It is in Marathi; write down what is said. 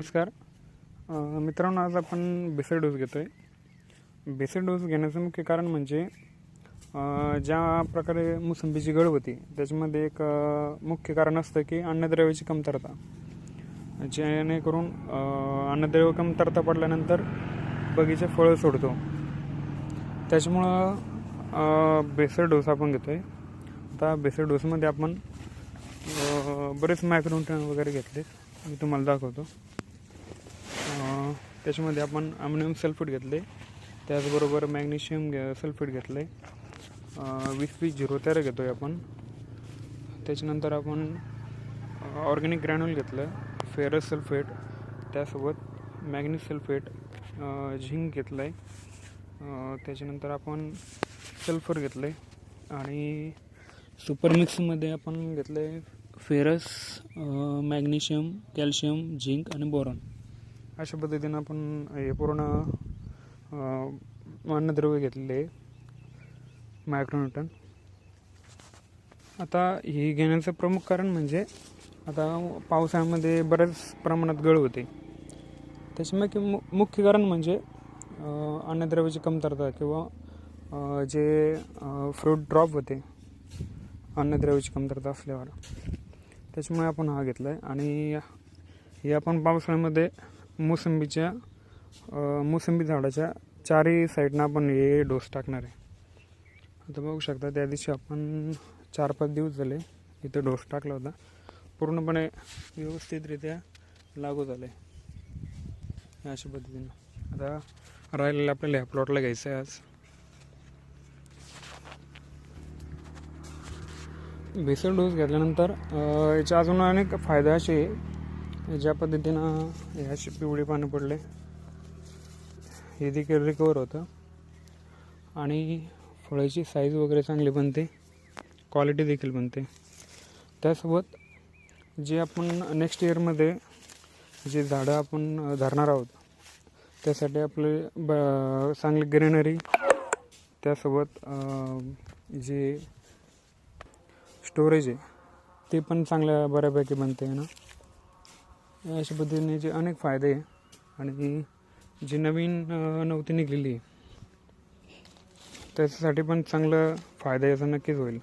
नमस्कार मित्रांनो, आज आपण बेसल डोस घेतो आहे. बेसल डोस घेण्याचं मुख्य कारण म्हणजे ज्या प्रकारे मोसंबीची गळ होती त्याच्यामध्ये एक मुख्य कारण असतं की अन्नद्रव्याची कमतरता, जेणेकरून अन्नद्रव्य कमतरता पडल्यानंतर बगीचा फळं सोडतो. त्याच्यामुळं बेसल डोस आपण घेतो आहे. आता बेसल डोसमध्ये आपण बरेच मायक्रोन्यूट्रन वगैरे घेतले, मी तुम्हाला दाखवतो. त्याच्यामध्ये आपण अमोनियम सल्फेट घेतले, त्याचबरोबर मॅग्नेशियम सल्फेट घेतलं आहे, 20-20-0 घेतो आहे आपण. त्याच्यानंतर आपण ऑर्गॅनिक ग्रॅन्युल घेतलं, फेरस सल्फेट, त्यासोबत मॅग्नीज सल्फेट, झिंक घेतलं आहे. त्याच्यानंतर आपण सल्फर घेतलं आहे आणि सुपर मिक्समध्ये आपण घेतलं आहे फेरस, मॅग्नेशियम, कॅल्शियम, झिंक आणि बोरॉन. अशा पद्धतीनं आपण हे पूर्ण अन्नद्रव्य घेतलेले आहे, मायक्रोन्यूट्रन. आता ही घेण्याचं प्रमुख कारण म्हणजे आता पावसाळ्यामध्ये बऱ्याच प्रमाणात गळ होते. त्याच्यामुळे मुख्य कारण म्हणजे अन्नद्रव्याची कमतरता किंवा जे फ्रूट ड्रॉप होते अन्नद्रव्याची कमतरता असल्यावर. त्याच्यामुळे आपण हा घेतला आहे आणि हे आपण पावसाळ्यामध्ये मोसंबी झाडाच्या चारही साईडनं आपण हे डोस टाकणार आहे. आता बघू शकता, त्या दिवशी आपण 4-5 दिवस झाले इथं डोस टाकला होता, पूर्णपणे व्यवस्थितरित्या लागू झालं आहे अशा पद्धतीनं. आता राहिलेलं आपल्याला ह्या प्लॉटला घ्यायचं आहे आज. बेसल डोस घेतल्यानंतर याचे अजून अनेक फायदे असे, ज्या पद्धतीनं हे अशी पिवळी पानं पडले हे देखील रिकवर होतं आणि फळाची साईज वगैरे चांगली बनते, क्वालिटी देखील बनते. त्यासोबत जे आपण नेक्स्ट इयरमध्ये जे झाडं आपण धरणार आहोत त्यासाठी आपले चांगली ग्रीनरी, त्यासोबत जे स्टोरेज आहे ते पण चांगल्या बऱ्यापैकी बनते ना. अशा पद्धतीने जे अनेक फायदे आहे आणि जी नवीन नव्हती निघलेली त्याच्यासाठी पण चांगलं फायदा याचा नक्कीच होईल.